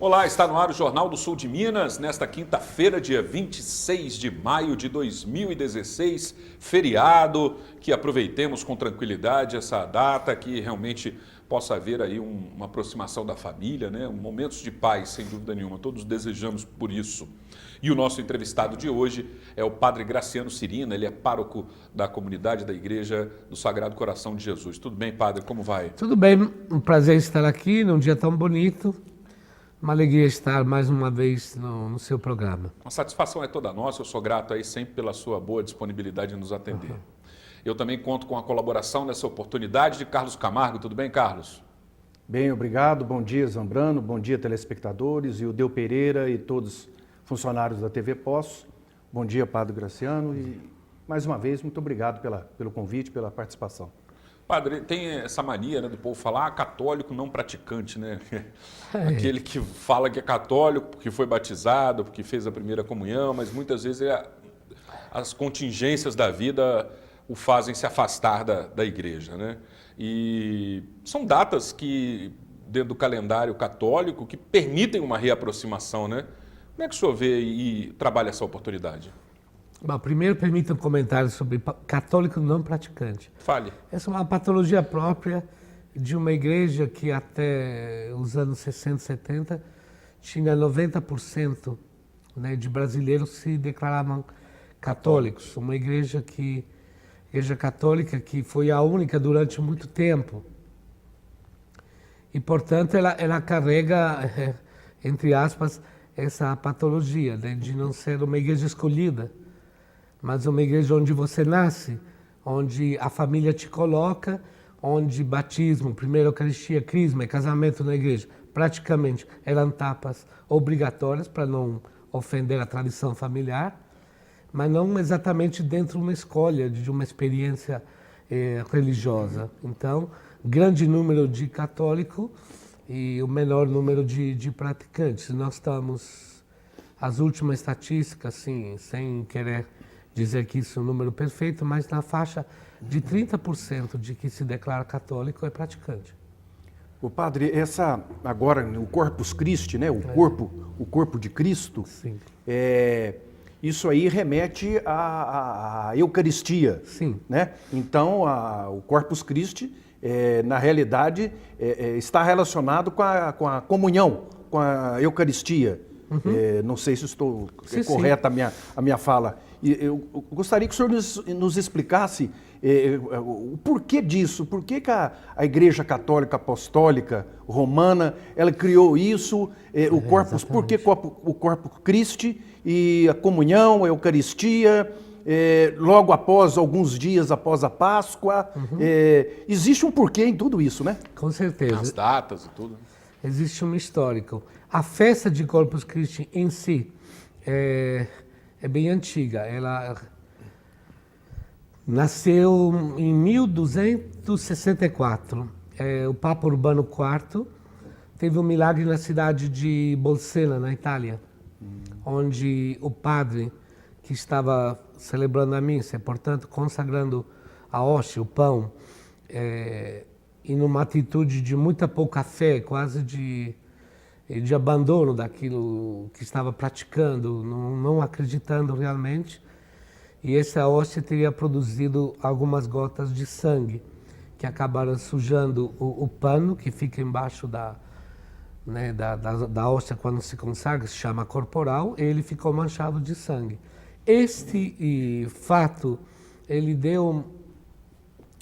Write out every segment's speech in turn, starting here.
Olá, está no ar o Jornal do Sul de Minas, nesta quinta-feira, dia 26 de maio de 2016, feriado, que aproveitemos com tranquilidade essa data, que realmente possa haver aí uma aproximação da família, né? Momentos de paz, sem dúvida nenhuma, todos desejamos por isso. E o nosso entrevistado de hoje é o Padre Graciano Cirina, ele é pároco da comunidade da Igreja do Sagrado Coração de Jesus. Tudo bem, Padre? Como vai? Tudo bem, um prazer estar aqui num dia tão bonito. Uma alegria estar mais uma vez no seu programa. A satisfação é toda nossa, eu sou grato aí sempre pela sua boa disponibilidade em nos atender. Eu também conto com a colaboração nessa oportunidade de Carlos Camargo. Tudo bem, Carlos? Bem, obrigado. Bom dia, Zambrano. Bom dia, telespectadores. E o Deu Pereira e todos os funcionários da TV Poço. Bom dia, Padre Graciano. E, mais uma vez, muito obrigado pelo convite, pela participação. Padre, tem essa mania, né, do povo falar católico não praticante, né? Aquele que fala que é católico porque foi batizado, porque fez a primeira comunhão, mas muitas vezes as contingências da vida o fazem se afastar da igreja, né? E são datas que, dentro do calendário católico, que permitem uma reaproximação, né? Como é que o senhor vê e trabalha essa oportunidade? Bom, primeiro, permita um comentário sobre católico não praticante. Fale. Essa é uma patologia própria de uma igreja que até os anos 60, 70 tinha 90%, né, de brasileiros se declaravam católicos. Uma igreja católica que foi a única durante muito tempo. E, portanto, ela carrega, entre aspas, essa patologia, né, de não ser uma igreja escolhida, mas uma igreja onde você nasce, onde a família te coloca, onde batismo, primeira Eucaristia, crisma e casamento na igreja, praticamente eram etapas obrigatórias para não ofender a tradição familiar, mas não exatamente dentro de uma escolha, de uma experiência religiosa. Então, grande número de católicos e o menor número de praticantes. Nós estamos, as últimas estatísticas, assim, sem querer dizer que isso é um número perfeito, mas na faixa de 30% de que se declara católico é praticante. O padre, agora o Corpus Christi, né, o corpo de Cristo, Sim. Isso aí remete à Eucaristia. Sim. Né? Então, o Corpus Christi, na realidade, está relacionado com a comunhão, com a Eucaristia. Não sei se estou correta a minha fala. Eu gostaria que o senhor nos explicasse o porquê disso, por que a Igreja Católica Apostólica Romana ela criou isso, o Corpus, por que o Corpus Christi e a comunhão, a Eucaristia, logo após, alguns dias após a Páscoa. Existe um porquê em tudo isso, né? Com certeza. As datas e tudo. Existe um histórico. A festa de Corpus Christi em si é bem antiga. Ela nasceu em 1264. O Papa Urbano IV teve um milagre na cidade de Bolsena, na Itália, onde o padre que estava celebrando a missa, portanto consagrando a hóstia, o pão, e numa atitude de muita pouca fé, quase de abandono daquilo que estava praticando, não acreditando realmente. E essa hóstia teria produzido algumas gotas de sangue, que acabaram sujando o pano que fica embaixo da hóstia quando se consagra, se chama corporal, e ele ficou manchado de sangue. Este fato, ele deu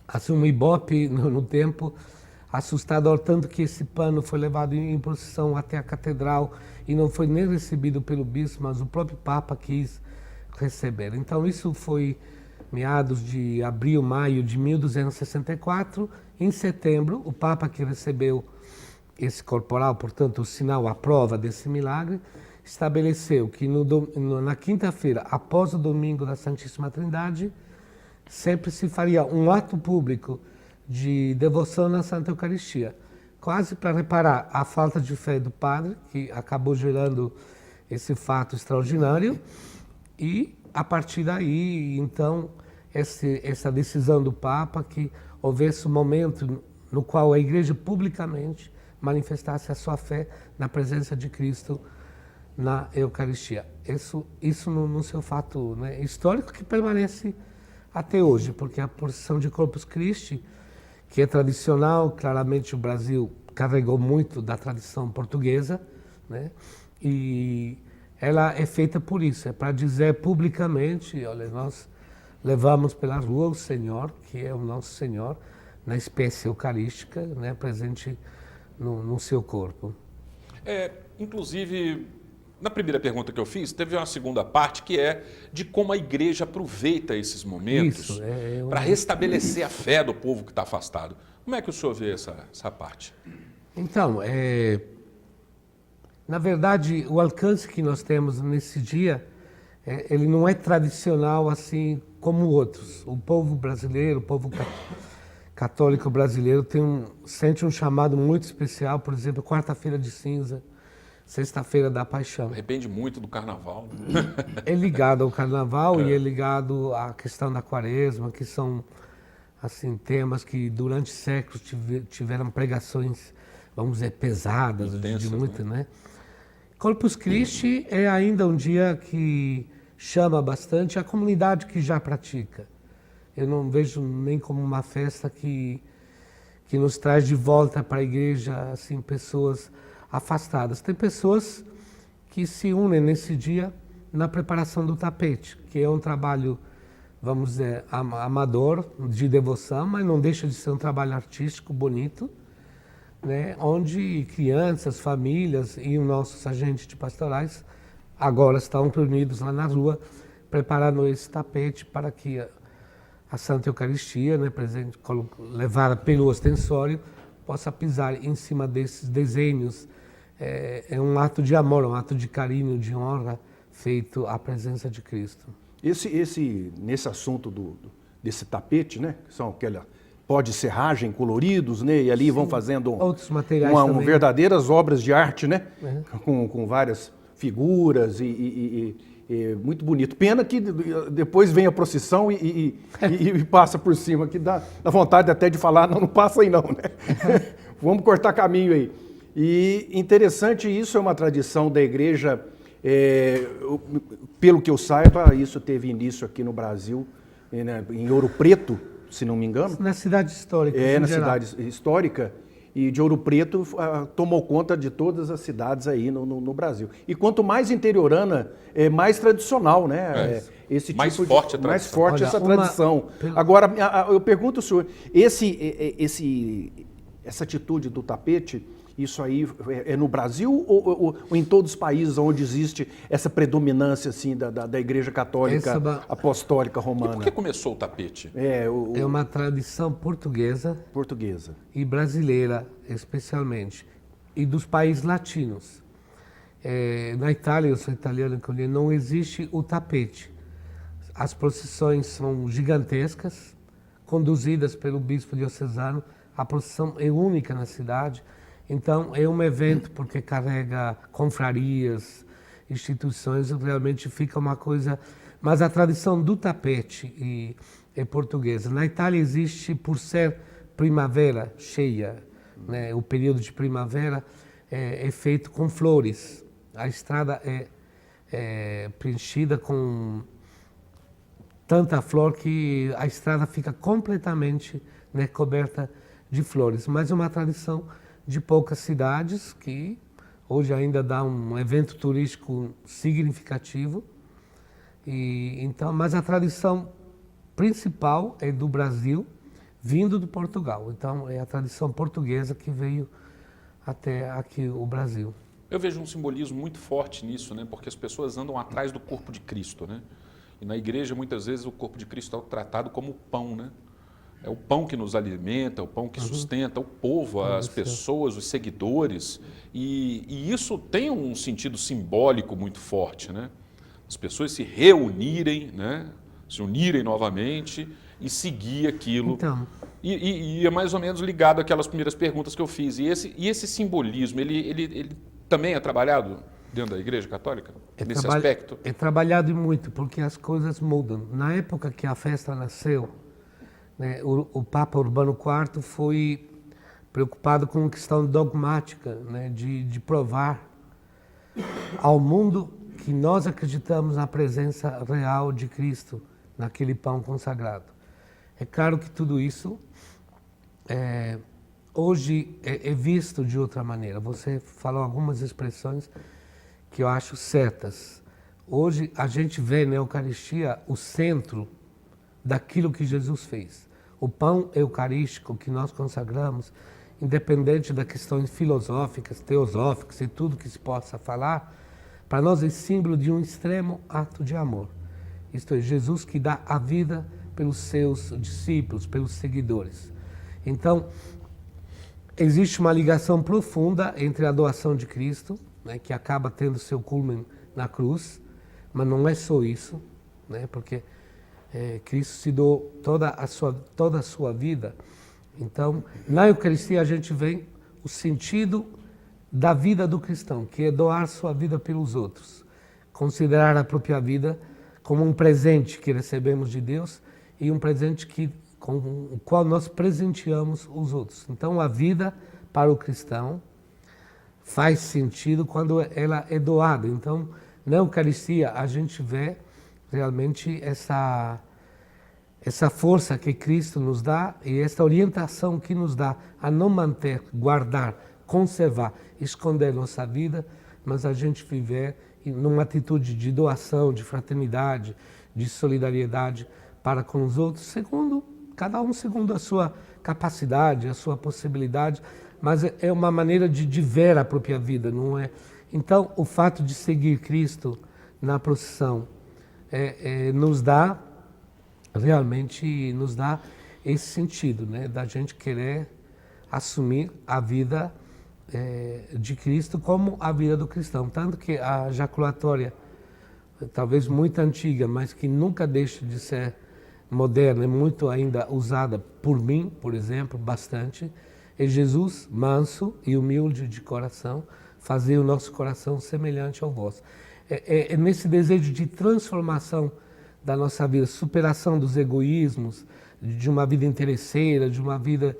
assim, um ibope no tempo, assustador, tanto que esse pano foi levado em procissão até a catedral e não foi nem recebido pelo bispo, mas o próprio Papa quis receber. Então isso foi meados de abril, maio de 1264. Em setembro, o Papa que recebeu esse corporal, portanto o sinal, a prova desse milagre, estabeleceu que na quinta-feira, após o domingo da Santíssima Trindade, sempre se faria um ato público de devoção na Santa Eucaristia, quase para reparar a falta de fé do padre, que acabou gerando esse fato extraordinário, e a partir daí, então, essa decisão do Papa que houvesse um momento no qual a Igreja publicamente manifestasse a sua fé na presença de Cristo na Eucaristia. Isso no seu fato, né, histórico, que permanece até hoje, porque a procissão de Corpus Christi, que é tradicional, claramente o Brasil carregou muito da tradição portuguesa, né, e ela é feita por isso, é para dizer publicamente, olha, nós levamos pela rua o Senhor, que é o nosso Senhor, na espécie eucarística, né, presente no seu corpo. Inclusive, na primeira pergunta que eu fiz, teve uma segunda parte que é de como a igreja aproveita esses momentos para restabelecer a fé do povo que está afastado. Como é que o senhor vê essa parte? Então, na verdade, o alcance que nós temos nesse dia, ele não é tradicional assim como outros. O povo brasileiro, o povo católico brasileiro sente um chamado muito especial, por exemplo, quarta-feira de cinza, sexta-feira da paixão. Depende muito do carnaval. Né? É ligado ao carnaval e é ligado à questão da quaresma, que são assim, temas que durante séculos tiveram pregações, vamos dizer, pesadas, de muito, né? Corpus Christi é ainda um dia que chama bastante a comunidade que já pratica. Eu não vejo nem como uma festa que nos traz de volta para a igreja assim, pessoas afastadas. Tem pessoas que se unem nesse dia na preparação do tapete, que é um trabalho, vamos dizer, amador, de devoção, mas não deixa de ser um trabalho artístico, bonito, né, onde crianças, famílias e os nossos agentes de pastorais agora estão reunidos lá na rua, preparando esse tapete para que a Santa Eucaristia, né, levada pelo ostensório, possa pisar em cima desses desenhos. É um ato de amor, um ato de carinho, de honra, feito à presença de Cristo. Nesse assunto desse tapete, né, que são pó de serragem coloridos, né, e ali Sim. vão fazendo outros materiais verdadeiras obras de arte, né, com várias figuras e muito bonito. Pena que depois vem a procissão e passa por cima, que dá vontade até de falar, não passa aí não, né? Vamos cortar caminho aí. E interessante, isso é uma tradição da igreja, pelo que eu saiba, isso teve início aqui no Brasil, em Ouro Preto, se não me engano. Na cidade histórica. Na cidade histórica. E de Ouro Preto tomou conta de todas as cidades aí no Brasil. E quanto mais interiorana, mais tradicional, né? Esse mais tipo forte a tradição. Mais forte essa tradição. Agora, eu pergunto ao senhor, essa atitude do tapete, isso aí é no Brasil ou em todos os países onde existe essa predominância assim, da Igreja Católica Apostólica Romana? E por que começou o tapete? É uma tradição portuguesa. Portuguesa. E brasileira, especialmente. E dos países latinos. Na Itália, eu sou italiano, não existe o tapete. As procissões são gigantescas, conduzidas pelo bispo diocesano. A procissão é única na cidade. Então, é um evento porque carrega confrarias, instituições, realmente fica uma coisa... Mas a tradição do tapete é portuguesa. Na Itália existe, por ser primavera cheia, né, o período de primavera é feito com flores. A estrada é preenchida com tanta flor que a estrada fica completamente, né, coberta de flores. Mas é uma tradição de poucas cidades, que hoje ainda dá um evento turístico significativo. Mas a tradição principal é do Brasil, vindo de Portugal. Então, é a tradição portuguesa que veio até aqui o Brasil. Eu vejo um simbolismo muito forte nisso, né? Porque as pessoas andam atrás do corpo de Cristo, né? E na igreja, muitas vezes, o corpo de Cristo é tratado como pão, né? É o pão que nos alimenta, é o pão que sustenta o povo, as pessoas, os seguidores. E isso tem um sentido simbólico muito forte, né? As pessoas se reunirem, né? Se unirem novamente e seguir aquilo. Então. E é mais ou menos ligado àquelas primeiras perguntas que eu fiz. E esse simbolismo, ele também é trabalhado dentro da Igreja Católica, nesse aspecto? É trabalhado muito, porque as coisas mudam. Na época que a festa nasceu, né, o Papa Urbano IV foi preocupado com questão dogmática, né, de provar ao mundo que nós acreditamos na presença real de Cristo naquele pão consagrado. É claro que tudo isso hoje é visto de outra maneira. Você falou algumas expressões que eu acho certas. Hoje a gente vê na Eucaristia o centro daquilo que Jesus fez. O pão eucarístico que nós consagramos, independente das questões filosóficas, teosóficas e tudo que se possa falar, para nós é símbolo de um extremo ato de amor. Isto é, Jesus que dá a vida pelos seus discípulos, pelos seguidores. Então, existe uma ligação profunda entre a doação de Cristo, né, que acaba tendo seu culmen na cruz, mas não é só isso, né, porque Cristo se doou toda a sua vida. Então, na Eucaristia a gente vê o sentido da vida do cristão, que é doar sua vida pelos outros, considerar a própria vida como um presente que recebemos de Deus e um presente com o qual nós presenteamos os outros. Então, a vida para o cristão faz sentido quando ela é doada. Então, na Eucaristia a gente vê realmente essa força que Cristo nos dá e essa orientação que nos dá a não manter, guardar, conservar, esconder nossa vida, mas a gente viver numa atitude de doação, de fraternidade, de solidariedade para com os outros, cada um segundo a sua capacidade, a sua possibilidade, mas é uma maneira de ver a própria vida, não é? Então, o fato de seguir Cristo na procissão realmente nos dá esse sentido, né, da gente querer assumir a vida de Cristo como a vida do cristão. Tanto que a jaculatória, talvez muito antiga, mas que nunca deixa de ser moderna, é muito ainda usada por mim, por exemplo, bastante, é Jesus, manso e humilde de coração, fazer o nosso coração semelhante ao vosso. É nesse desejo de transformação da nossa vida, superação dos egoísmos, de uma vida interesseira, de uma vida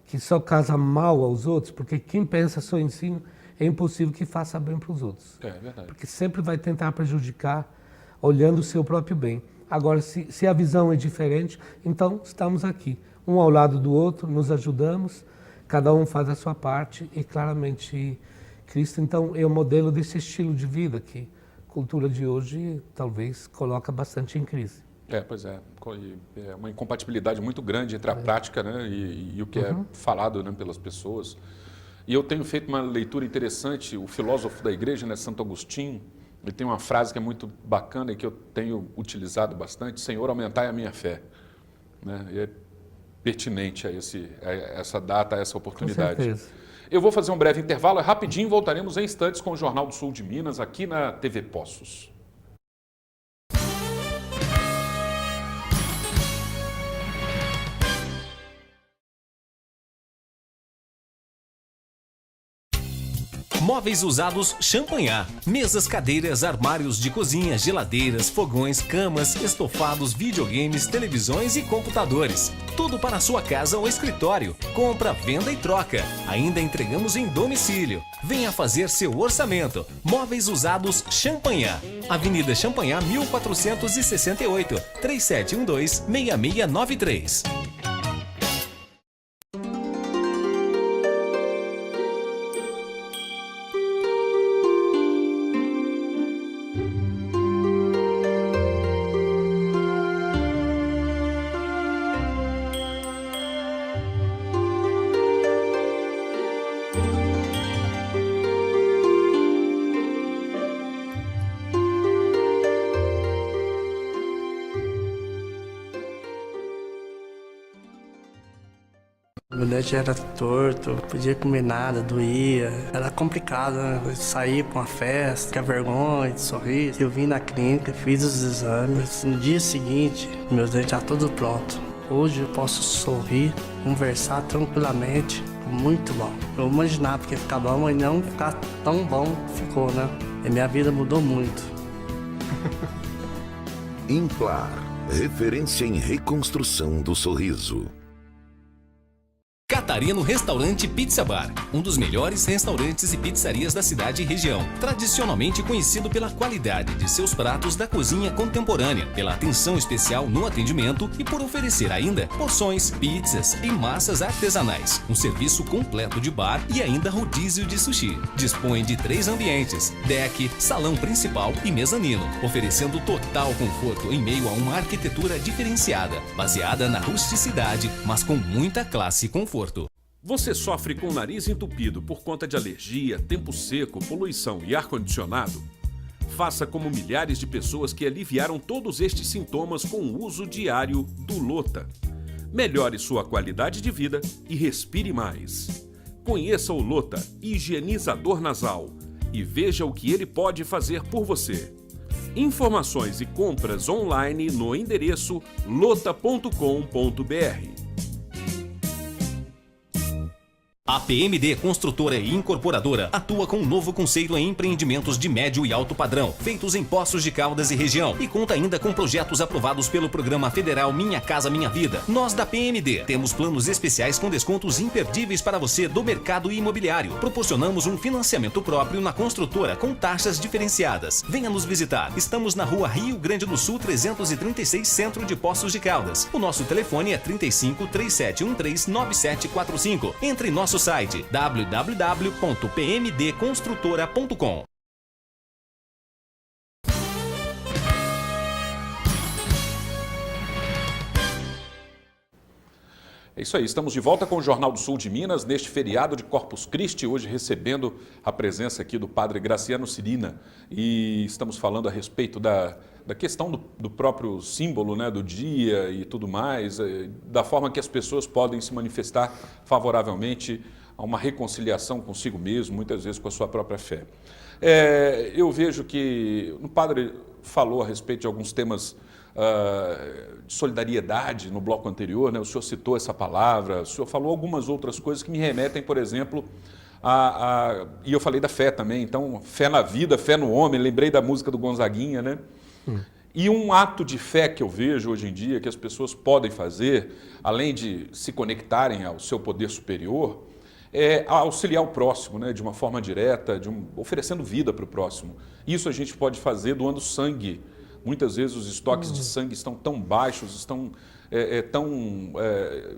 que só causa mal aos outros, porque quem pensa só em si é impossível que faça bem para os outros. É verdade. Porque sempre vai tentar prejudicar olhando o seu próprio bem. Agora, se a visão é diferente, então estamos aqui, um ao lado do outro, nos ajudamos, cada um faz a sua parte e claramente Cristo, então, é o modelo desse estilo de vida que a cultura de hoje talvez coloca bastante em crise. Pois é. É uma incompatibilidade muito grande entre a prática, né, e o que é falado, né, pelas pessoas. E eu tenho feito uma leitura interessante, o filósofo da igreja, né, Santo Agostinho, ele tem uma frase que é muito bacana e que eu tenho utilizado bastante: Senhor, aumentai a minha fé. Né? E é pertinente a essa data, a essa oportunidade. Com certeza. Eu vou fazer um breve intervalo, rapidinho, voltaremos em instantes com o Jornal do Sul de Minas, aqui na TV Poços. Móveis usados Champanhar. Mesas, cadeiras, armários de cozinha, geladeiras, fogões, camas, estofados, videogames, televisões e computadores. Tudo para a sua casa ou escritório. Compra, venda e troca. Ainda entregamos em domicílio. Venha fazer seu orçamento. Móveis usados Champanhar. Avenida Champanhar, 1468, 3712-6693. Meu dente era torto, não podia comer nada, doía. Era complicado, né? Eu saía pra uma festa, ficar vergonha, de sorrir. Eu vim na clínica, fiz os exames. No dia seguinte, meus dentes estavam todos prontos. Hoje eu posso sorrir, conversar tranquilamente. Muito bom. Eu imaginava que ia ficar bom, mas não ficar tão bom ficou, né? E minha vida mudou muito. Implar, referência em reconstrução do sorriso. jantaria no restaurante Pizza Bar, um dos melhores restaurantes e pizzarias da cidade e região, tradicionalmente conhecido pela qualidade de seus pratos da cozinha contemporânea, pela atenção especial no atendimento e por oferecer ainda porções, pizzas e massas artesanais, um serviço completo de bar e ainda rodízio de sushi. Dispõe de 3 ambientes, deck, salão principal e mezanino, oferecendo total conforto em meio a uma arquitetura diferenciada, baseada na rusticidade, mas com muita classe e conforto. Você sofre com o nariz entupido por conta de alergia, tempo seco, poluição e ar-condicionado? Faça como milhares de pessoas que aliviaram todos estes sintomas com o uso diário do Lota. Melhore sua qualidade de vida e respire mais. Conheça o Lota Higienizador Nasal e veja o que ele pode fazer por você. Informações e compras online no endereço lota.com.br. A PMD Construtora e Incorporadora atua com um novo conceito em empreendimentos de médio e alto padrão, feitos em Poços de Caldas e região, e conta ainda com projetos aprovados pelo Programa Federal Minha Casa Minha Vida. Nós da PMD temos planos especiais com descontos imperdíveis para você do mercado imobiliário. Proporcionamos um financiamento próprio na construtora com taxas diferenciadas. Venha nos visitar. Estamos na Rua Rio Grande do Sul 336, Centro de Poços de Caldas. O nosso telefone é 35 3713 9745. Entre em nosso site www.pmdconstrutora.com. É isso aí, estamos de volta com o Jornal do Sul de Minas, neste feriado de Corpus Christi, hoje recebendo a presença aqui do padre Graciano Cirina. E estamos falando a respeito da questão do próprio símbolo, né, do dia e tudo mais, da forma que as pessoas podem se manifestar favoravelmente a uma reconciliação consigo mesmo, muitas vezes com a sua própria fé. Eu vejo que o padre falou a respeito de alguns temas de solidariedade no bloco anterior, né? O senhor citou essa palavra, o senhor falou algumas outras coisas que me remetem, por exemplo, e eu falei da fé também, então fé na vida, fé no homem, lembrei da música do Gonzaguinha, né? E um ato de fé que eu vejo hoje em dia que as pessoas podem fazer, além de se conectarem ao seu poder superior, é auxiliar o próximo, né, de uma forma direta, oferecendo vida para o próximo. Isso a gente pode fazer doando sangue. Muitas vezes os estoques de sangue estão tão baixos, estão tão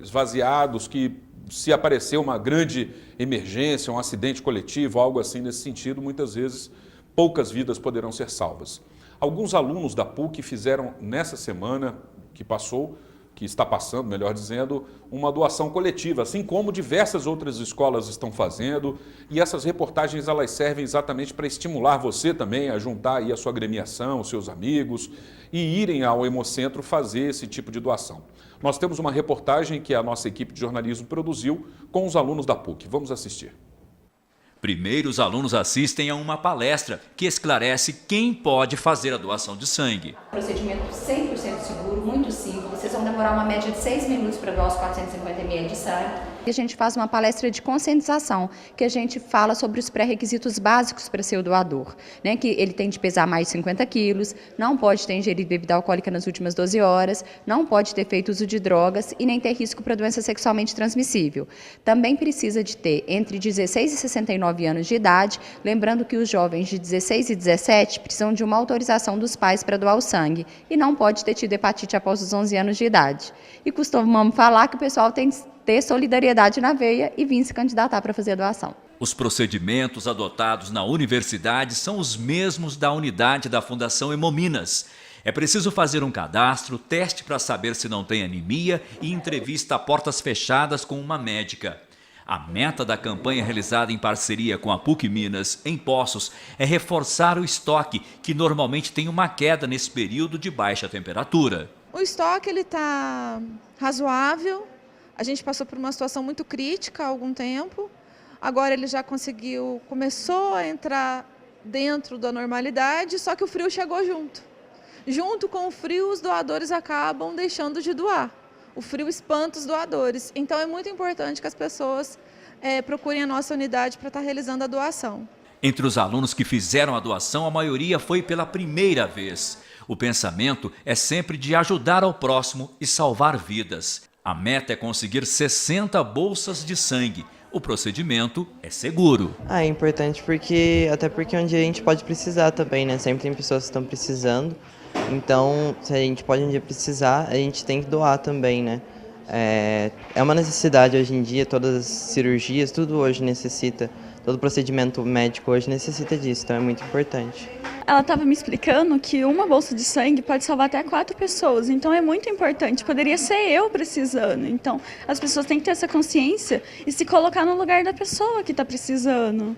esvaziados que se aparecer uma grande emergência, um acidente coletivo, algo assim nesse sentido, muitas vezes poucas vidas poderão ser salvas. Alguns alunos da PUC fizeram nessa semana que passou, que está passando, melhor dizendo, uma doação coletiva, assim como diversas outras escolas estão fazendo, e essas reportagens elas servem exatamente para estimular você também a juntar aí a sua agremiação, os seus amigos, e irem ao Hemocentro fazer esse tipo de doação. Nós temos uma reportagem que a nossa equipe de jornalismo produziu com os alunos da PUC. Vamos assistir. Primeiro, os alunos assistem a uma palestra que esclarece quem pode fazer a doação de sangue. Procedimento 100% seguro, muito simples. Vocês vão demorar uma média de 6 minutos para doar os 450 ml de sangue. A gente faz uma palestra de conscientização, que a gente fala sobre os pré-requisitos básicos para ser o doador, né? Que ele tem de pesar mais de 50 quilos, não pode ter ingerido bebida alcoólica nas últimas 12 horas, não pode ter feito uso de drogas e nem ter risco para doença sexualmente transmissível. Também precisa de ter entre 16 e 69 anos de idade, lembrando que os jovens de 16 e 17 precisam de uma autorização dos pais para doar o sangue e não pode ter tido hepatite após os 11 anos de idade. E costumamos falar que o pessoal tem que ter solidariedade na veia e vir se candidatar para fazer a doação. Os procedimentos adotados na universidade são os mesmos da unidade da Fundação Hemominas. É preciso fazer um cadastro, teste para saber se não tem anemia e entrevista a portas fechadas com uma médica. A meta da campanha realizada em parceria com a PUC Minas, em Poços, é reforçar o estoque, que normalmente tem uma queda nesse período de baixa temperatura. O estoque está razoável. A gente passou por uma situação muito crítica há algum tempo. Agora ele já começou a entrar dentro da normalidade, só que o frio chegou junto. Junto com o frio, os doadores acabam deixando de doar. O frio espanta os doadores. Então é muito importante que as pessoas procurem a nossa unidade para estar realizando a doação. Entre os alunos que fizeram a doação, a maioria foi pela primeira vez. O pensamento é sempre de ajudar ao próximo e salvar vidas. A meta é conseguir 60 bolsas de sangue. O procedimento é seguro. É importante até porque um dia a gente pode precisar também, né? Sempre tem pessoas que estão precisando. Então, se a gente pode um dia precisar, a gente tem que doar também, né? É uma necessidade hoje em dia, todas as cirurgias, tudo hoje necessita, todo procedimento médico hoje necessita disso, então é muito importante. Ela estava me explicando que uma bolsa de sangue pode salvar até 4 pessoas, então é muito importante, poderia ser eu precisando. Então as pessoas têm que ter essa consciência e se colocar no lugar da pessoa que está precisando.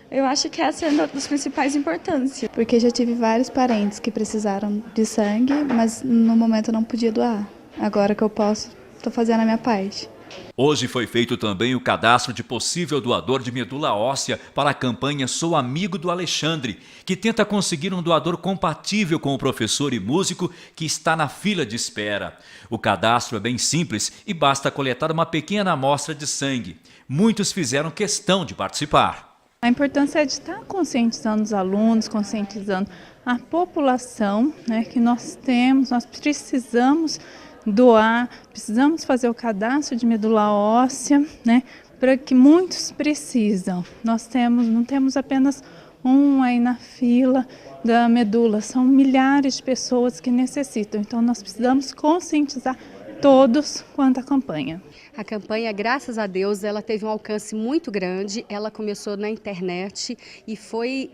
Eu acho que essa é uma das principais importâncias. Porque já tive vários parentes que precisaram de sangue, mas no momento eu não podia doar. Agora que eu posso, estou fazendo a minha parte. Hoje foi feito também o cadastro de possível doador de medula óssea para a campanha Sou Amigo do Alexandre, que tenta conseguir um doador compatível com o professor e músico que está na fila de espera. O cadastro é bem simples e basta coletar uma pequena amostra de sangue. Muitos fizeram questão de participar. A importância é de estar conscientizando os alunos, conscientizando a população, né, que nós precisamos doar, precisamos fazer o cadastro de medula óssea, né, para que muitos precisam. Não temos apenas um aí na fila da medula, são milhares de pessoas que necessitam, então nós precisamos conscientizar todos quanto à campanha. A campanha, graças a Deus, ela teve um alcance muito grande, ela começou na internet e foi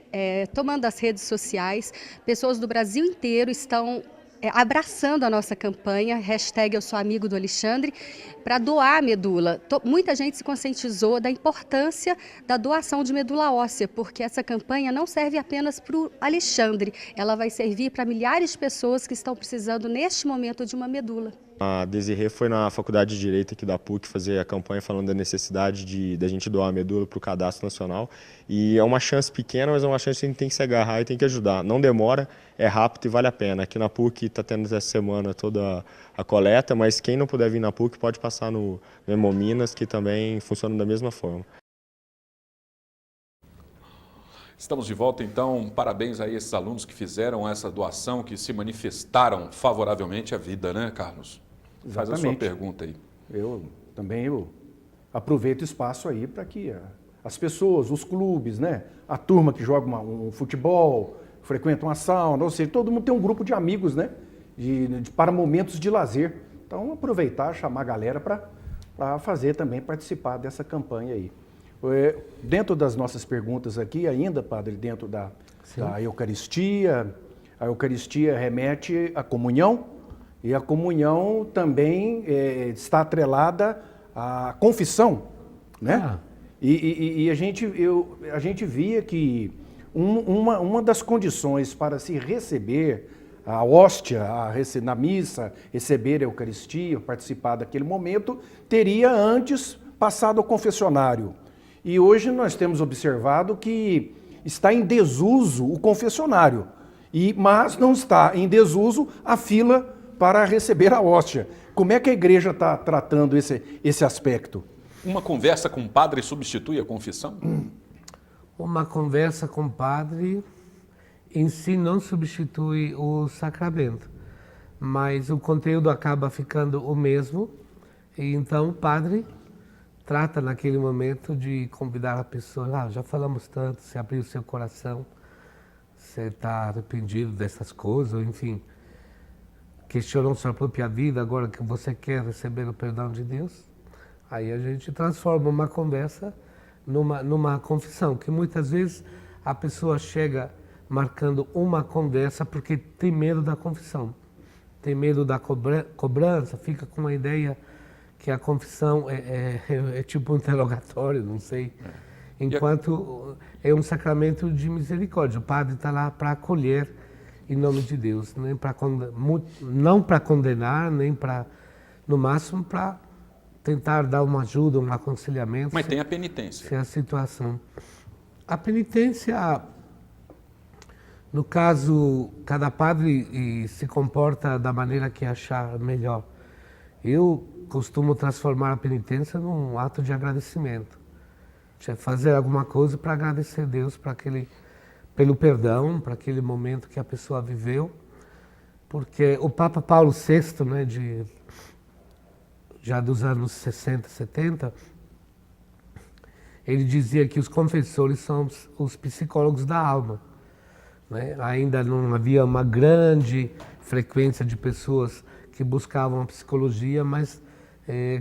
tomando as redes sociais. Pessoas do Brasil inteiro estão abraçando a nossa campanha, hashtag Eu Sou Amigo do Alexandre, para doar a medula. Muita gente se conscientizou da importância da doação de medula óssea, porque essa campanha não serve apenas para o Alexandre, ela vai servir para milhares de pessoas que estão precisando neste momento de uma medula. A Desirê foi na Faculdade de Direito aqui da PUC fazer a campanha falando da necessidade da gente doar a medula para o Cadastro Nacional. E é uma chance pequena, mas é uma chance que a gente tem que se agarrar e tem que ajudar. Não demora, é rápido e vale a pena. Aqui na PUC está tendo essa semana toda a coleta, mas quem não puder vir na PUC pode passar no Hemominas, que também funciona da mesma forma. Estamos de volta, então, parabéns a esses alunos que fizeram essa doação, que se manifestaram favoravelmente à vida, né, Carlos? Exatamente. Faz a sua pergunta aí. Eu aproveito o espaço aí para que as pessoas, os clubes, né, a turma que joga um futebol, frequenta uma sauna, ou seja, todo mundo tem um grupo de amigos, né, para momentos de lazer. Então, aproveitar, chamar a galera para fazer também, participar dessa campanha aí. Dentro das nossas perguntas aqui, ainda, padre, dentro da Eucaristia, a Eucaristia remete à comunhão, e a comunhão também está atrelada à confissão, né? E a gente via que uma das condições para se receber a hóstia, na missa, receber a Eucaristia, participar daquele momento, teria antes passado ao confessionário. E hoje nós temos observado que está em desuso o confessionário, mas não está em desuso a fila para receber a hóstia. Como é que a igreja está tratando esse aspecto? Uma conversa com o padre substitui a confissão? Uma conversa com o padre em si não substitui o sacramento, mas o conteúdo acaba ficando o mesmo, e então o padre trata naquele momento de convidar a pessoa, já falamos tanto, você abriu o seu coração, você está arrependido dessas coisas, ou enfim, questionou sua própria vida, agora que você quer receber o perdão de Deus, aí a gente transforma uma conversa numa confissão, que muitas vezes a pessoa chega marcando uma conversa porque tem medo da confissão, tem medo da cobrança, fica com uma ideia que a confissão é tipo um interrogatório, não sei. Enquanto é um sacramento de misericórdia. O padre está lá para acolher em nome de Deus, não para condenar, nem para, no máximo, para tentar dar uma ajuda, um aconselhamento. Mas tem a penitência. Se é a situação. A penitência, no caso, cada padre se comporta da maneira que achar melhor. Eu costumo transformar a penitência num ato de agradecimento. Fazer alguma coisa para agradecer a Deus pelo perdão, para aquele momento que a pessoa viveu. Porque o Papa Paulo VI, né, já dos anos 60, 70, ele dizia que os confessores são os psicólogos da alma. Né? Ainda não havia uma grande frequência de pessoas que buscavam a psicologia, mas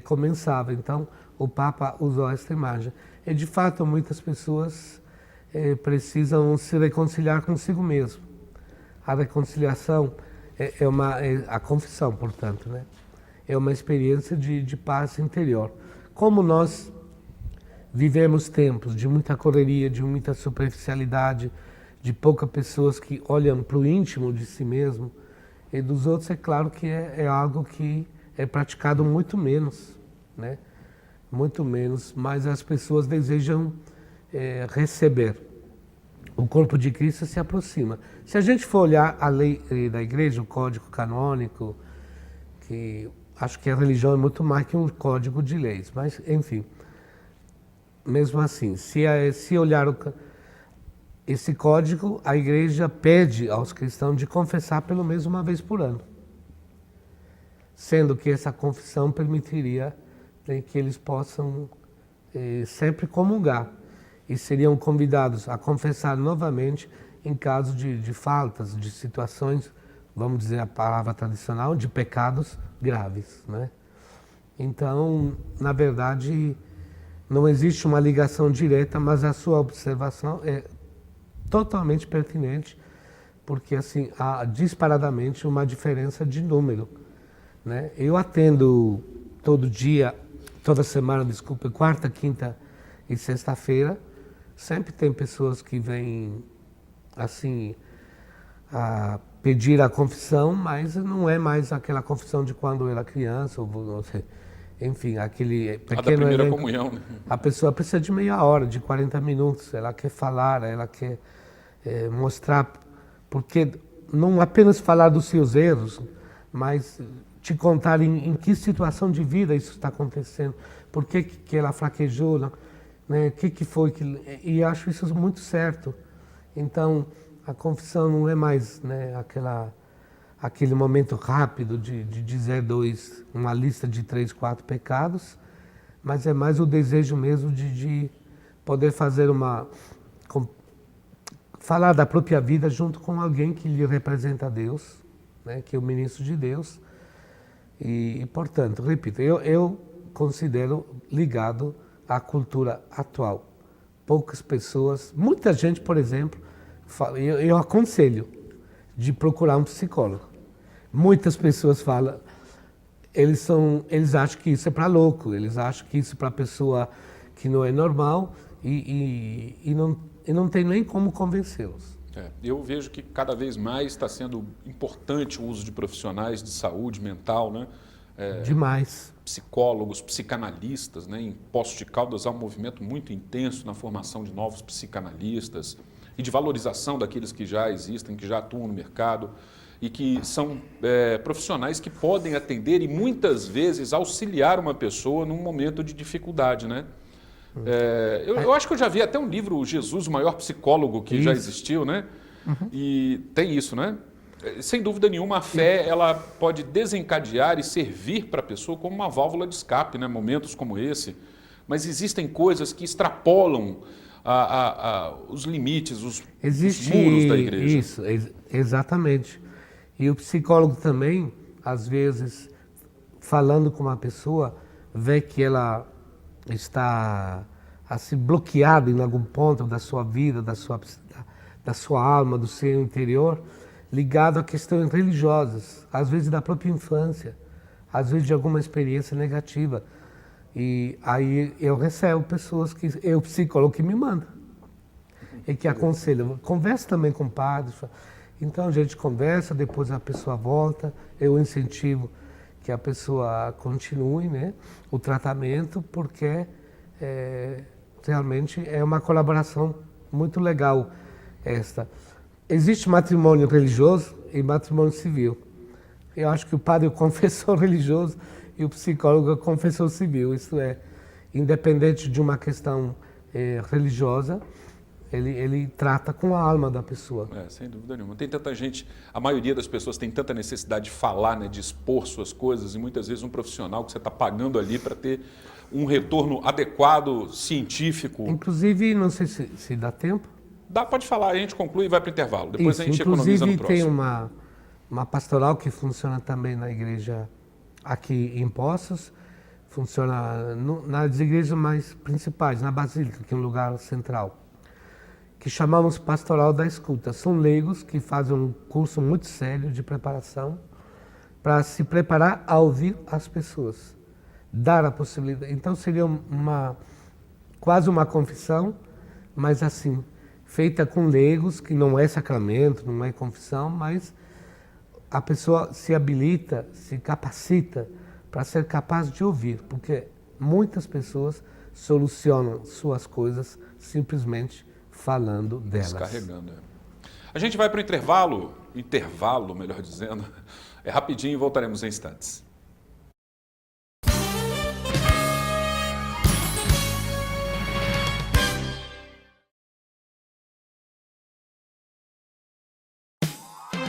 começava. Então, o Papa usou esta imagem. E, de fato, muitas pessoas precisam se reconciliar consigo mesmo. A reconciliação a confissão, portanto, né? É uma experiência de paz interior. Como nós vivemos tempos de muita correria, de muita superficialidade, de poucas pessoas que olham para o íntimo de si mesmo e dos outros, é claro que é algo que é praticado muito menos, né? Muito menos, mas as pessoas desejam receber. O corpo de Cristo se aproxima. Se a gente for olhar a lei da igreja, o código canônico, que acho que a religião é muito mais que um código de leis, mas enfim, mesmo assim, se olhar esse código, a igreja pede aos cristãos de confessar pelo menos uma vez por ano, sendo que essa confissão permitiria que eles possam sempre comungar e seriam convidados a confessar novamente em caso de faltas, de situações, vamos dizer a palavra tradicional, de pecados graves, né? Então, na verdade, não existe uma ligação direta, mas a sua observação é totalmente pertinente, porque assim há disparadamente uma diferença de número, né? Eu atendo toda semana, quarta, quinta e sexta-feira, sempre tem pessoas que vêm assim a pedir a confissão, mas não é mais aquela confissão de quando eu era criança, ou enfim, aquele pequeno da primeira elenco. comunhão, né? A pessoa precisa de meia hora, de 40 minutos, ela quer falar, ela quer mostrar, porque não apenas falar dos seus erros, mas te contar em que situação de vida isso está acontecendo, por que ela fraquejou, né? O que foi e acho isso muito certo. Então, a confissão não é mais, né, aquele momento rápido de dizer uma lista de 3, 4 pecados, mas é mais o desejo mesmo de poder falar da própria vida junto com alguém que lhe representa Deus, né, que é o ministro de Deus. E portanto, repito, eu considero ligado à cultura atual. Poucas pessoas, muita gente, por exemplo, eu aconselho de procurar um psicólogo. Muitas pessoas falam, eles acham que isso é para louco, eles acham que isso é para pessoa que não é normal e não tem nem como convencê-los. Eu vejo que cada vez mais está sendo importante o uso de profissionais de saúde mental, né? Demais. Psicólogos, psicanalistas, né? Em Poços de Caldas há um movimento muito intenso na formação de novos psicanalistas e de valorização daqueles que já existem, que já atuam no mercado e que são profissionais que podem atender e muitas vezes auxiliar uma pessoa num momento de dificuldade, né? Eu acho que eu já vi até um livro, Jesus, o maior psicólogo que já existiu, né? Uhum. E tem isso, né? Sem dúvida nenhuma, a fé ela pode desencadear e servir para a pessoa como uma válvula de escape, né? Momentos como esse. Mas existem coisas que extrapolam os limites, os muros da igreja. Isso, exatamente. E o psicólogo também, às vezes, falando com uma pessoa, vê que ela está assim, bloqueada em algum ponto da sua vida, da sua alma, do seu interior, ligado a questões religiosas, às vezes da própria infância, às vezes de alguma experiência negativa. E aí eu recebo pessoas que é o psicólogo que me manda e que aconselha. Conversa também com o padre. Então a gente conversa, depois a pessoa volta, eu incentivo que a pessoa continue, né, o tratamento, porque realmente é uma colaboração muito legal esta. Existe matrimônio religioso e matrimônio civil. Eu acho que o padre é o confessor religioso e o psicólogo é o confessor civil. Isso é, independente de uma questão religiosa, ele trata com a alma da pessoa. Sem dúvida nenhuma. Tem tanta gente, a maioria das pessoas tem tanta necessidade de falar, né, de expor suas coisas, e muitas vezes um profissional que você está pagando ali para ter um retorno adequado, científico. Inclusive, não sei se dá tempo. Dá, pode falar, a gente conclui e vai para o intervalo. Depois a gente economiza no próximo. Inclusive tem uma pastoral que funciona também na igreja aqui em Poços, funciona nas igrejas mais principais, na Basílica, que é um lugar central, que chamamos Pastoral da Escuta. São leigos que fazem um curso muito sério de preparação para se preparar a ouvir as pessoas, dar a possibilidade. Então seria quase uma confissão, mas assim, feita com leigos, que não é sacramento, não é confissão, mas a pessoa se habilita, se capacita para ser capaz de ouvir, porque muitas pessoas solucionam suas coisas simplesmente falando delas. Descarregando. A gente vai para o intervalo, melhor dizendo. É rapidinho e voltaremos em instantes.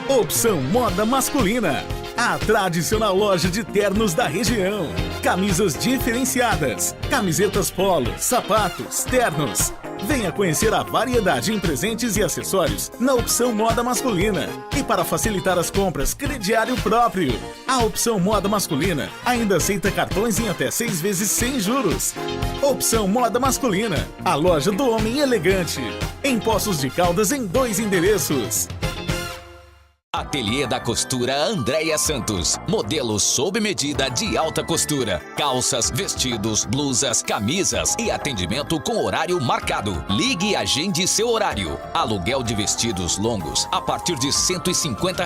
Opção Moda Masculina, a tradicional loja de ternos da região. Camisas diferenciadas, camisetas polo, sapatos, ternos. Venha conhecer a variedade em presentes e acessórios na Opção Moda Masculina. E para facilitar as compras, crediário próprio. A Opção Moda Masculina ainda aceita cartões em até 6 vezes sem juros. Opção Moda Masculina, a loja do homem elegante. Em Poços de Caldas, em 2 endereços. Ateliê da Costura Andréia Santos. Modelos sob medida de alta costura. Calças, vestidos, blusas, camisas e atendimento com horário marcado. Ligue e agende seu horário. Aluguel de vestidos longos a partir de R$ 150.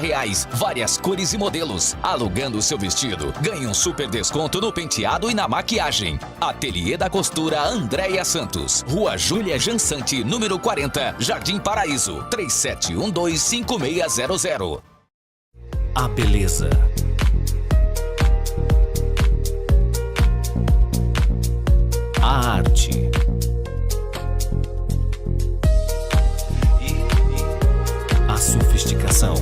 Várias cores e modelos. Alugando seu vestido, ganhe um super desconto no penteado e na maquiagem. Ateliê da Costura Andréia Santos. Rua Júlia Jansante, número 40, Jardim Paraíso. 37125600. A beleza. A arte. A sofisticação.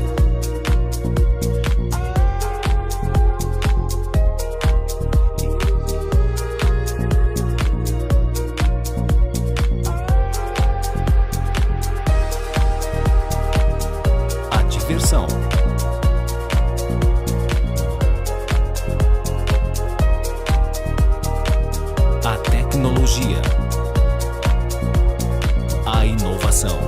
A diversão. A tecnologia, a inovação,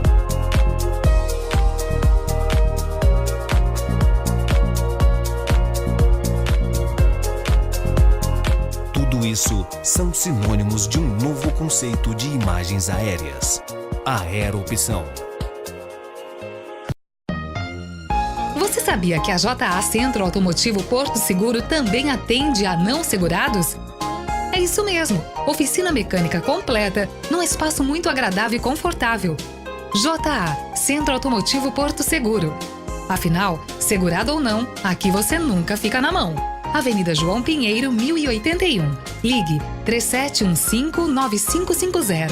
tudo isso são sinônimos de um novo conceito de imagens aéreas, a aeroopção. Você sabia que a JA Centro Automotivo Porto Seguro também atende a não segurados? É isso mesmo, oficina mecânica completa, num espaço muito agradável e confortável. JA, Centro Automotivo Porto Seguro. Afinal, segurado ou não, aqui você nunca fica na mão. Avenida João Pinheiro, 1081. Ligue 3715-9550.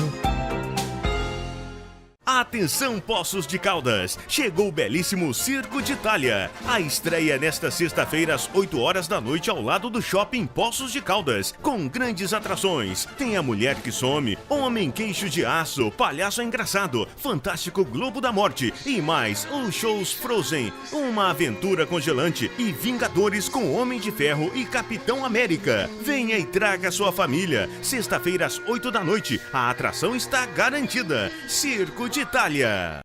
Atenção, Poços de Caldas! Chegou o belíssimo Circo de Itália. A estreia nesta sexta-feira às 8 horas da noite ao lado do Shopping Poços de Caldas, com grandes atrações. Tem a Mulher que Some, Homem Queixo de Aço, Palhaço Engraçado, Fantástico Globo da Morte e mais os shows Frozen, Uma Aventura Congelante e Vingadores com Homem de Ferro e Capitão América. Venha e traga sua família. Sexta-feira às 8 da noite, a atração está garantida. Circo de Itália.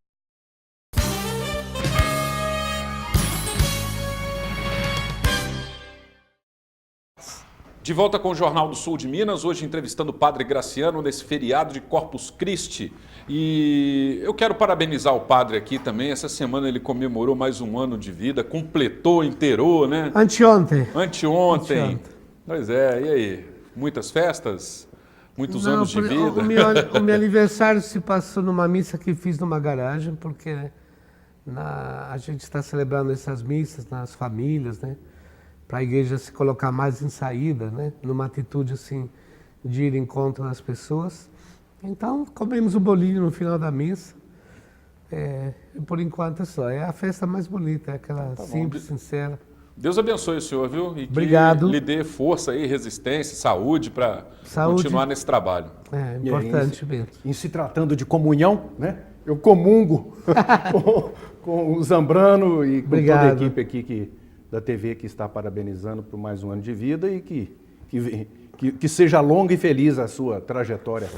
De volta com o Jornal do Sul de Minas, hoje entrevistando o Padre Graciano nesse feriado de Corpus Christi. E eu quero parabenizar o padre aqui também. Essa semana ele comemorou mais um ano de vida, completou, inteirou, né? Anteontem. Pois é, e aí? Muitas festas? Muitos anos de vida? O meu aniversário se passou numa missa que fiz numa garagem, porque a gente está celebrando essas missas nas famílias, né? Para a igreja se colocar mais em saída, né? Numa atitude assim de ir em encontro às pessoas. Então, comemos um bolinho no final da missa. Por enquanto é só. É a festa mais bonita, é aquela simples, sincera. Deus abençoe o senhor, viu? E Obrigado. que lhe dê força aí, resistência, saúde para continuar nesse trabalho. É importante mesmo. Em se tratando de comunhão, né? Eu comungo com o Zambrano e com toda a equipe aqui da TV que está parabenizando por mais um ano de vida e que seja longa e feliz a sua trajetória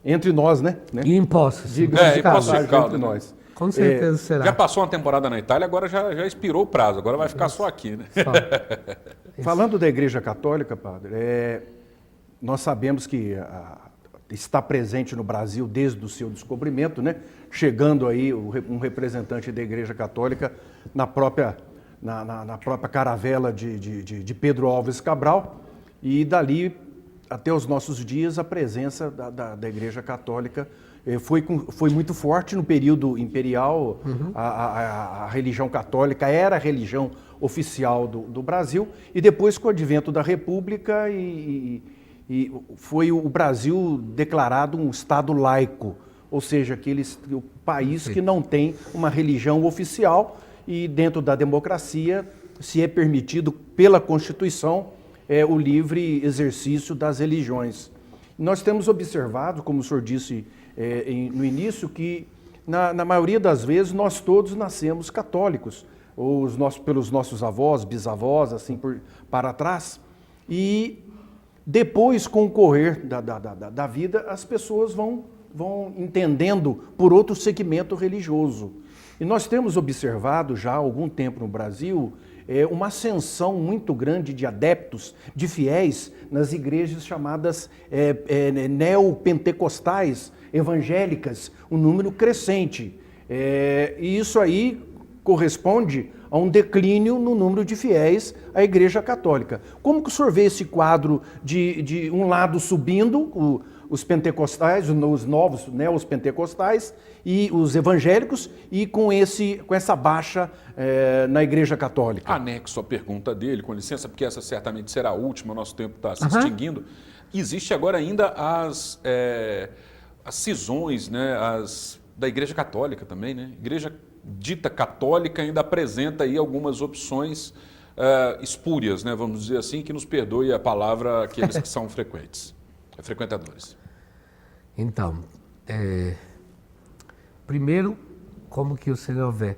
entre nós, né? E em Poços. E Poços de Caldas, entre nós. Com certeza será. Já passou uma temporada na Itália, agora já expirou o prazo, agora vai ficar só aqui, né? Falando da Igreja Católica, padre, nós sabemos que está presente no Brasil desde o seu descobrimento, né? Chegando aí um representante da Igreja Católica na própria caravela de Pedro Álvares Cabral, e dali até os nossos dias a presença da Igreja Católica foi muito forte no período imperial. A religião católica era a religião oficial do Brasil, e depois com o advento da República e foi o Brasil declarado um Estado laico, ou seja, o país que não tem uma religião oficial, e dentro da democracia se é permitido pela Constituição o livre exercício das religiões. Nós temos observado, como o senhor disse no início, que na maioria das vezes nós todos nascemos católicos, pelos nossos avós, bisavós, assim para trás, e depois, com o correr da vida, as pessoas vão entendendo por outro segmento religioso. E nós temos observado já há algum tempo no Brasil uma ascensão muito grande de adeptos, de fiéis, nas igrejas chamadas neopentecostais, evangélicas, um número crescente. E isso aí corresponde a um declínio no número de fiéis à Igreja Católica. Como que o senhor vê esse quadro de um lado subindo, os pentecostais, os novos, né, os pentecostais e os evangélicos, e com essa baixa na Igreja Católica? Anexo à pergunta dele, com licença, porque essa certamente será a última, o nosso tempo está se extinguindo. Existe agora ainda as cisões, né, da Igreja Católica também, né? Igreja dita católica ainda apresenta aí algumas opções espúrias, né, vamos dizer assim, que nos perdoe a palavra aqueles que são frequentadores. Então, primeiro, como que o senhor vê?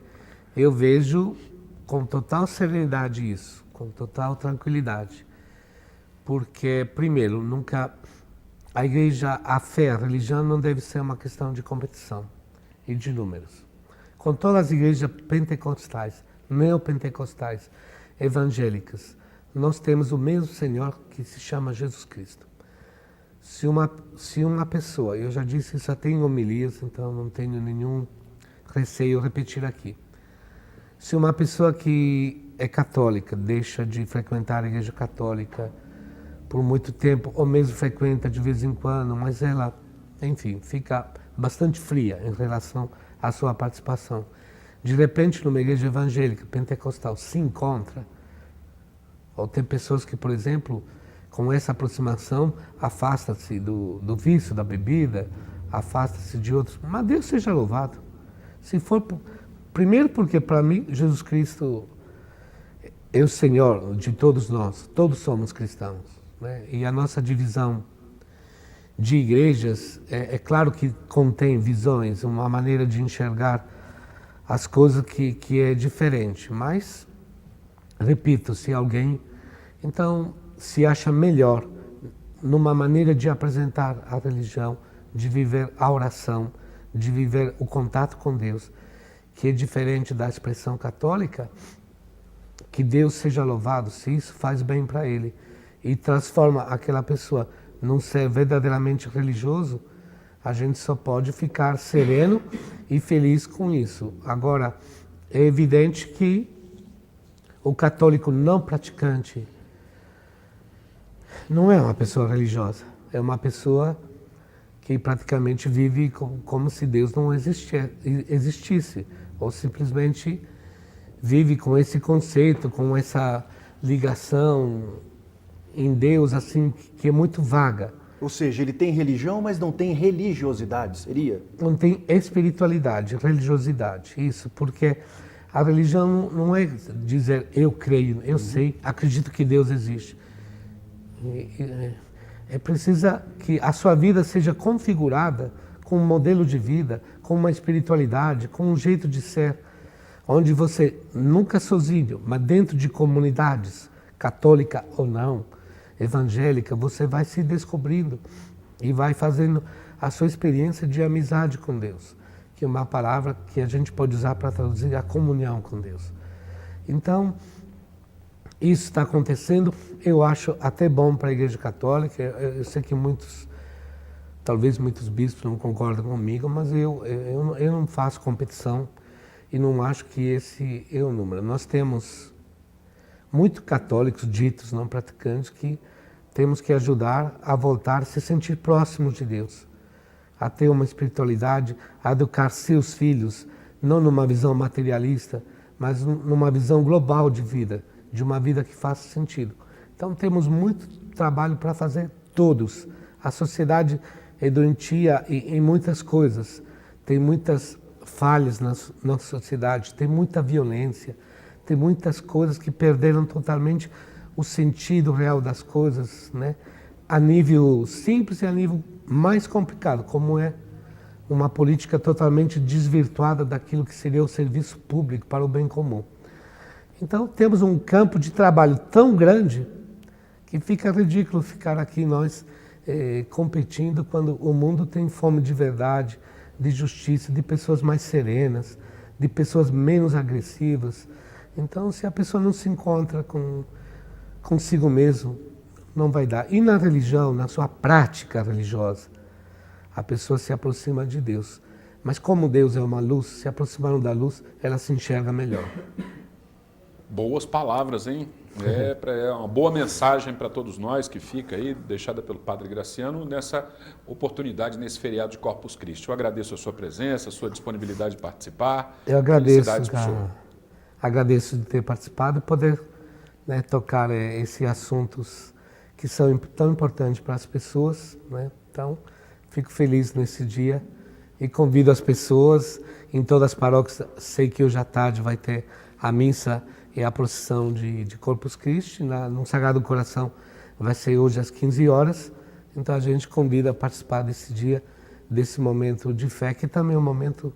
Eu vejo com total serenidade isso, com total tranquilidade. Porque, primeiro, a igreja, a fé, a religião não deve ser uma questão de competição e de números. Com todas as igrejas pentecostais, neopentecostais, evangélicas, nós temos o mesmo Senhor que se chama Jesus Cristo. Se uma pessoa, eu já disse isso até em homilias, então não tenho nenhum receio repetir aqui. Se uma pessoa que é católica deixa de frequentar a igreja católica por muito tempo, ou mesmo frequenta de vez em quando, mas ela, enfim, fica bastante fria em relação à sua participação. De repente, numa igreja evangélica, pentecostal, se encontra, ou tem pessoas que, por exemplo, com essa aproximação, afasta-se do vício da bebida, afasta-se de outros. Mas Deus seja louvado. Se for, primeiro porque para mim Jesus Cristo é o Senhor de todos nós, todos somos cristãos, né? E a nossa divisão de igrejas, é claro que contém visões, uma maneira de enxergar as coisas que é diferente, mas, repito, se alguém, então, se acha melhor numa maneira de apresentar a religião, de viver a oração, de viver o contato com Deus, que é diferente da expressão católica, que Deus seja louvado, se isso faz bem para ele e transforma aquela pessoa num ser verdadeiramente religioso, a gente só pode ficar sereno e feliz com isso. Agora, é evidente que o católico não praticante não é uma pessoa religiosa, é uma pessoa que praticamente vive como se Deus não existisse, ou simplesmente vive com esse conceito, com essa ligação em Deus assim que é muito vaga. Ou seja, ele tem religião, mas não tem religiosidade, seria? Não tem espiritualidade, religiosidade, isso, porque a religião não é dizer eu creio, eu sei, acredito que Deus existe. É preciso que a sua vida seja configurada com um modelo de vida, com uma espiritualidade, com um jeito de ser, onde você, nunca sozinho, mas dentro de comunidades, católica ou não, evangélica, você vai se descobrindo e vai fazendo a sua experiência de amizade com Deus, que é uma palavra que a gente pode usar para traduzir a comunhão com Deus. Então, isso está acontecendo, eu acho até bom para a Igreja Católica. Eu sei que talvez muitos bispos não concordam comigo, mas eu não faço competição e não acho que esse é o número. Nós temos muitos católicos ditos não praticantes que temos que ajudar a voltar a se sentir próximos de Deus, a ter uma espiritualidade, a educar seus filhos, não numa visão materialista, mas numa visão global de vida, de uma vida que faça sentido. Então temos muito trabalho para fazer todos. A sociedade é doentia em muitas coisas, tem muitas falhas na sociedade, tem muita violência, tem muitas coisas que perderam totalmente o sentido real das coisas, né? A nível simples e a nível mais complicado, como é uma política totalmente desvirtuada daquilo que seria o serviço público para o bem comum. Então temos um campo de trabalho tão grande que fica ridículo ficar aqui nós competindo quando o mundo tem fome de verdade, de justiça, de pessoas mais serenas, de pessoas menos agressivas. Então, se a pessoa não se encontra consigo mesmo, não vai dar. E na religião, na sua prática religiosa, a pessoa se aproxima de Deus. Mas como Deus é uma luz, se aproximando da luz, ela se enxerga melhor. Boas palavras, hein? É uma boa mensagem para todos nós que fica aí, deixada pelo Padre Graciano, nessa oportunidade, nesse feriado de Corpus Christi. Eu agradeço a sua presença, a sua disponibilidade de participar. Eu agradeço, cara. Agradeço de ter participado e poder, né, tocar esses assuntos que são tão importantes para as pessoas, né? Então, fico feliz nesse dia e convido as pessoas em todas as paróquias. Sei que hoje à tarde vai ter a missa e a procissão de Corpus Christi, no Sagrado Coração vai ser hoje às 15 horas, então a gente convida a participar desse dia, desse momento de fé, que também é um momento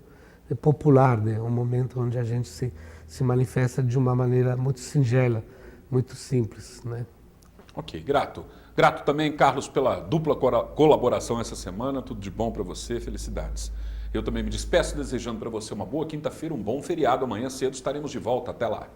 popular, né? Um momento onde a gente se manifesta de uma maneira muito singela, muito simples, né? Ok, grato. Grato também, Carlos, pela dupla colaboração essa semana, tudo de bom para você, felicidades. Eu também me despeço desejando para você uma boa quinta-feira, um bom feriado, amanhã cedo estaremos de volta, até lá.